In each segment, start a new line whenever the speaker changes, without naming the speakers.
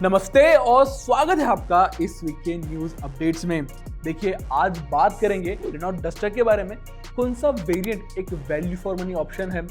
नमस्ते और स्वागत है आपका इस वीकेंड न्यूज अपडेट्स में। देखिए, आज बात करेंगे रेनॉल्ट डस्टर के बारे में। कौन सा वेरिएंट एक वैल्यू फॉर मनी ऑप्शन है,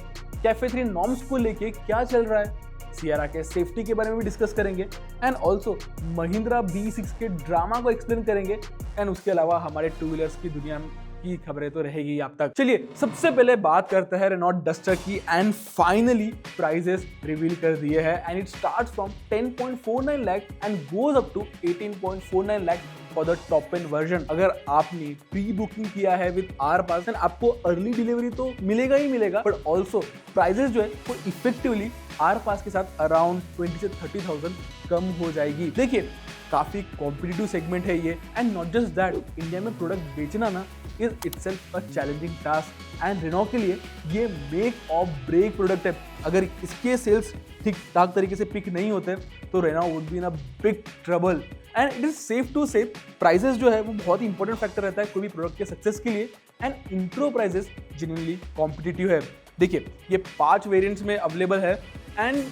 कैफे 3 नॉर्म्स को लेके क्या चल रहा है, सियारा के सेफ्टी के बारे में भी डिस्कस करेंगे एंड ऑल्सो महिंद्रा B6 के ड्रामा को एक्सप्लेन करेंगे एंड उसके अलावा हमारे टू व्हीलर्स की दुनिया की खबरें तो रहेगी आप तक। चलिए सबसे पहले बात करते हैं रेनॉल्ट डस्टर की एंड फाइनली प्राइजेस रिवील कर दिए हैं and it starts from 10.49 lakh and goes up to 18.49 lakh for the top end version. अगर आपने प्री बुकिंग किया है विद आर पास आपको अर्ली डिलीवरी तो मिलेगा ही मिलेगा, बट ऑल्सो प्राइजेस जो है वो इफेक्टिवली आर पास के साथ अराउंड 20 से 30,000 कम हो जाएगी। देखिए, काफी कॉम्पिटिटिव सेगमेंट है ये and not just that, India में प्रोडक्ट बेचना ना is itself a challenging task and Renault के लिए ये मेक और ब्रेक प्रोडक्ट है। अगर इसके सेल्स ठीक ठाक तरीके से पिक नहीं होते तो Renault would be in a big trouble and it is safe to say prices जो है वो बहुत ही इंपॉर्टेंट फैक्टर रहता है कोई भी प्रोडक्ट के सक्सेस के लिए and intro prices genuinely competitive है। देखिए, ये 5 वेरिएंट्स में अवेलेबल है एंड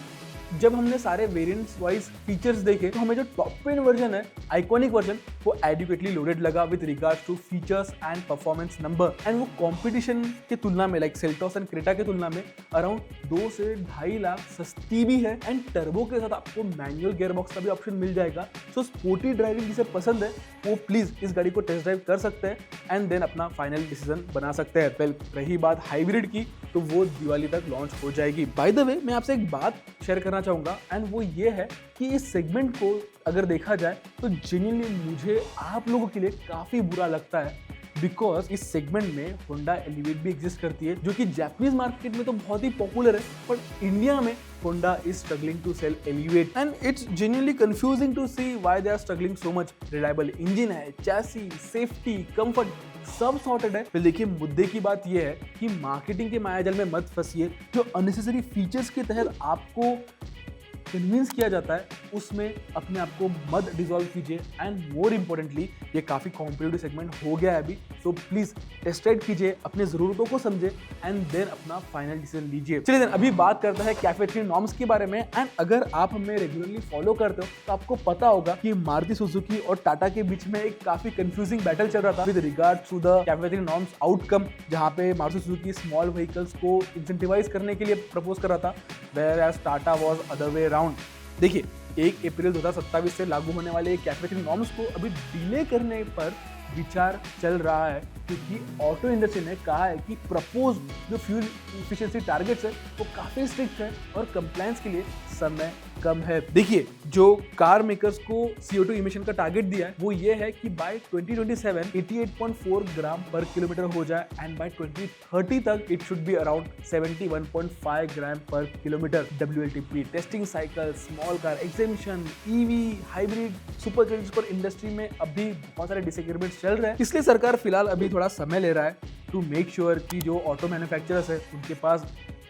जब हमने सारे वेरिएंट्स वाइज फीचर्स देखे तो हमें जो टॉप एंड वर्जन है, आइकॉनिक वर्जन, वो एडिक्वेटली लोडेड लगा with regards to features and performance number and वो कंपटीशन के तुलना में लाइक सेल्टॉस एंड क्रेटा के तुलना में अराउंड 2 से 2.5 लाख सस्ती भी है एंड टर्बो के साथ आपको मैनुअल गियरबॉक्स का भी ऑप्शन मिल जाएगा। सो स्पोर्टी ड्राइविंग जिसे पसंद है वो प्लीज इस गाड़ी को टेस्ट ड्राइव कर सकते हैं एंड देन अपना फाइनल डिसीजन बना सकते हैं। वेल, रही बात हाइब्रिड की तो वो दिवाली तक लॉन्च हो जाएगी। बाय द वे, मैं आपसे एक बात शेयर करना चाहूंगा एंड वो ये है कि इस सेगमेंट को अगर देखा जाए तो जेन्युइनली मुझे आप लोगों के लिए काफी बुरा लगता है बिकॉज इस सेगमेंट में होंडा एलिवेट भी एग्जिस्ट करती है जो कि जापानीज मार्केट में तो बहुत ही पॉपुलर है, बट इंडिया में Honda is struggling to sell Elevate and it's genuinely confusing to see why they are struggling so much. Reliable engine है, चैसी, सेफ्टी, कंफर्ट सब सॉर्टेड है। फिर देखिए, मुद्दे की बात यह है कि मार्केटिंग के मायाजाल में मत फंसिए। जो अननेसेसरी फीचर्स के तहत आपको कन्विंस किया जाता है उसमें अपने आप को मत डिसॉल्व कीजिए एंड मोर इंपॉर्टेंटली ये काफी कॉम्पिटिटिव सेगमेंट हो गया है अभी, सो प्लीज टेस्ट राइड कीजिए, अपने जरूरतों को समझे एंड देन अपना फाइनल डिसीजन लीजिए। चलिए देन अभी बात करते हैं कैफे 3 नॉर्म्स के बारे में एंड अगर आप हमें रेगुलरली फॉलो करते हो तो आपको पता होगा कि मारुति सुजुकी और टाटा के बीच में एक काफी कंफ्यूजिंग बैटल चल रहा था with regards to the CAFE 3 norms outcome, जहां पे मारुति सुजुकी स्मॉल व्हीकल्स को इंसेंटिवाइज करने के लिए प्रपोज कर रहा था, whereas Tata was other way around. देखिए, 1 अप्रैल 2027 से लागू होने वाले कैफे 3 नॉर्म्स को अभी डिले करने पर विचार चल रहा है क्योंकि ऑटो इंडस्ट्री ने कहा है कि प्रपोज जो फ्यूल इफिशिएंसी टारगेट्स है वो काफी स्ट्रिक्ट है और कंप्लायंस के लिए समय कम है। देखिए, जो कार मेकर्स को CO2 इमिशन का टारगेट दिया है वो ये है कि बाय 2027 88.4 ग्राम पर किलोमीटर हो जाए एंड बाय 2030 तक इट शुड बी अराउंड 71.5 ग्राम पर kilometre. WLTP, testing cycle, small car exemption, EV, hybrid, super credits पर इंडस्ट्री में अभी बहुत सारे डिसएग्रीमेंट्स चल रहे हैं, इसलिए सरकार फिलहाल अभी थोड़ा समय ले रहा है टू मेक श्योर कि जो ऑटो मैन्युफैक्चरर्स है उनके पास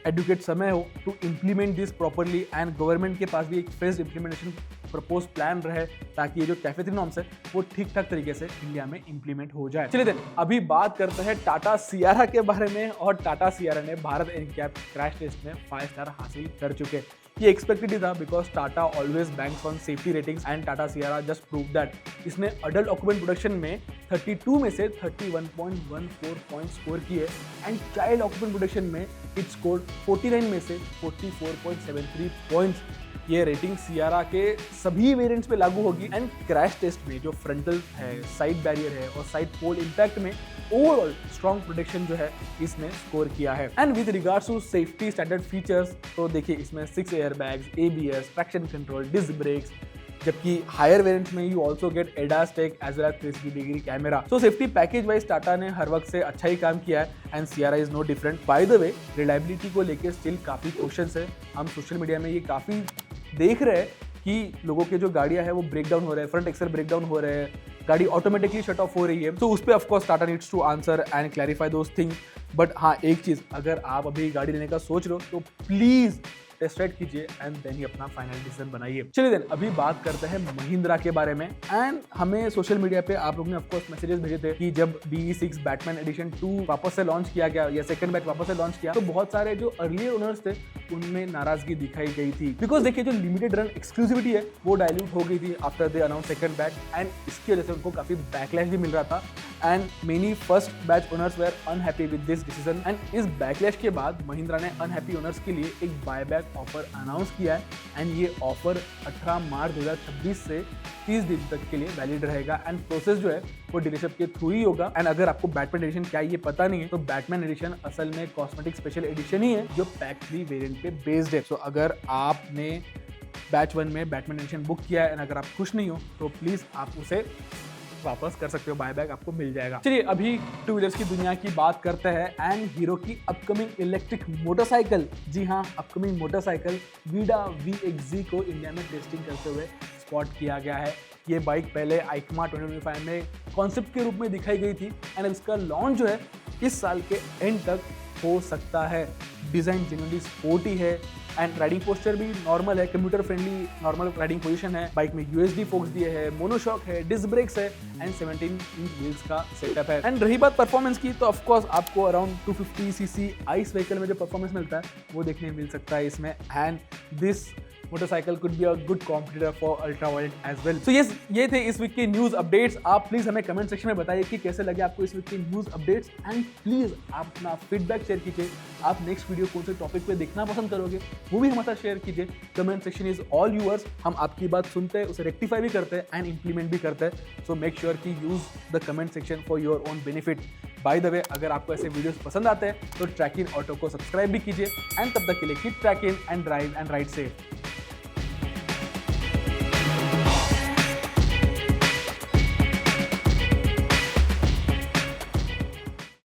एडुकेट समय हो to implement this properly and government के पास भी एक फेस्ड इम्प्लीमेंटेशन प्रपोज प्लान रहे ताकि ये जो कैफे 3 नॉर्म्स है वो ठीक ठाक तरीके से इंडिया में इंप्लीमेंट हो जाए। चलिए देन अभी बात करते हैं टाटा सियारा के बारे में और टाटा सियारा ने भारत NCAP क्रैश टेस्ट में 5 स्टार हासिल कर चुके। ये एक्सपेक्टेड ही था because Tata always banks on safety ratings and Tata Sierra just prove that. इसने अडल्ट ऑक्यूपेंट प्रोडक्शन में 32 में से 31.14 पॉइंट स्कोर किए एंड चाइल्ड ऑक्यूपेंट प्रोडक्शन में इट स्कोर 49 में से 44.73 पॉइंट्स। ये रेटिंग सियारा के सभी वेरिएंट्स पे लागू होगी एंड क्रैश टेस्ट में जो फ्रंटल है, साइड बैरियर है और साइड पोल इंपैक्ट में ओवरऑल स्ट्रॉन्ग प्रोटेक्शन जो है इसने स्कोर किया है। And with regards to safety standard features तो देखिए, इसमें 6 airbags, ABS, traction control, disc brakes, जबकि हायर वेरिएंट में you also get ADAS tech as well as 360 degree camera. So safety package wise Tata ने हर वक्त से अच्छा ही काम किया है एंड Sierra is no different. By the way, reliability को लेकर स्टिल काफी क्वेश्चंस है। हम सोशल मीडिया में ये काफी देख रहे हैं कि लोगों के जो गाड़ियां है वो ब्रेक डाउन हो रहे हैं, फ्रंट एक्सल ब्रेक डाउन हो रहे हैं, गाड़ी ऑटोमेटिकली शट ऑफ हो रही है। तो उस पर of course Tata needs to answer and clarify those things. But हाँ, एक चीज, अगर आप अभी गाड़ी लेने का सोच रहे हो तो प्लीज टेस्ट राइड कीजिए एंड देन ही अपना फाइनल डिसीजन बनाइए। चलिए देन अभी बात करते हैं महिंद्रा के बारे में। एंड हमें सोशल मीडिया पे आप लोगों ने ऑफकोर्स मैसेजेस भेजे थे कि जब BE6 बैटमैन एडिशन 2 वापस से लॉन्च किया गया या सेकंड बैच वापस से लॉन्च किया, तो बहुत सारे जो अर्लियर ओनर्स थे उनमें नाराजगी दिखाई गई थी। बिकॉज देखिए जो लिमिटेड रन एक्सक्लूसिविटी है वो डायल्यूट हो गई थी after they announce second batch, and इसकी वजह से उनको काफी बैकलैश भी मिल रहा था and many first batch owners were unhappy with this decision. And इस बैकलैश के बाद महिंद्रा ने अनहैप्पी ओनर्स के लिए एक बायबैक ऑफर अनाउंस किया है एंड ये ऑफर 18 मार्च 2026 से 30 दिन तक के लिए वैलिड रहेगा एंड प्रोसेस जो है वो डीलरशिप के थ्रू ही होगा। एंड अगर आपको बैटमैन एडिशन क्या ये पता नहीं है तो बैटमैन एडिशन असल में कॉस्मेटिक स्पेशल एडिशन ही है जो पैक 3 वेरिएंट पे बेस्ड है। सो अगर आपने बैच 1 में बैटमैन एडिशन बुक किया है एंड अगर आप खुश नहीं हो तो प्लीज आप उसे वापस कर सकते हो, बायबैक आपको मिल जाएगा। चलिए अभी टू व्हीलर्स की दुनिया की बात करते हैं एंड हीरो की अपकमिंग इलेक्ट्रिक मोटरसाइकिल, जी हाँ अपकमिंग मोटरसाइकिल वीडा VXZ को इंडिया में टेस्टिंग करते हुए स्पॉट किया गया है। ये बाइक पहले आइकमा 2025 में कॉन्सेप्ट के रूप में दिखाई गई थी एंड इसका लॉन्च जो है इस साल के एंड तक हो सकता है। डिज़ाइन जेन्युइनली स्पोर्टी है एंड राइडिंग पोस्चर भी नॉर्मल है, computer friendly normal riding position है। बाइक में USD फोक्स दिए हैं, मोनोशॉक है, डिस्क ब्रेक्स है एंड 17 इंच व्हील्स का सेटअप है। एंड रही बात परफॉर्मेंस की तो ऑफकोर्स आपको अराउंड 250 cc आइस व्हीकल में जो परफॉर्मेंस मिलता है वो देखने मिल सकता है इसमें। And this motorcycle could be a good competitor for Ultraviolette as well. So yes ये थे इस वीक के न्यूज अपडेट्स। आप प्लीज हमें कमेंट सेक्शन में बताइए कि कैसे लगे आपको इस वीक के न्यूज अपडेट्स एंड प्लीज आप अपना फीडबैक शेयर कीजिए। आप नेक्स्ट वीडियो कौन से टॉपिक पे देखना पसंद करोगे वो भी हमारे साथ शेयर कीजिए। Comment section is all yours. हम आपकी बात सुनते हैं, उसे रेक्टिफाई भी करते हैं एंड इंप्लीमेंट भी करते हैं। सो मेक श्योर कि use the comment section for your own benefit. By the way अगर आपको ऐसे वीडियोस पसंद आते हैं तो ट्रैक इन ऑटो को सब्सक्राइब भी कीजिए एंड तब तक के लिए keep trekking and drive and ride safe.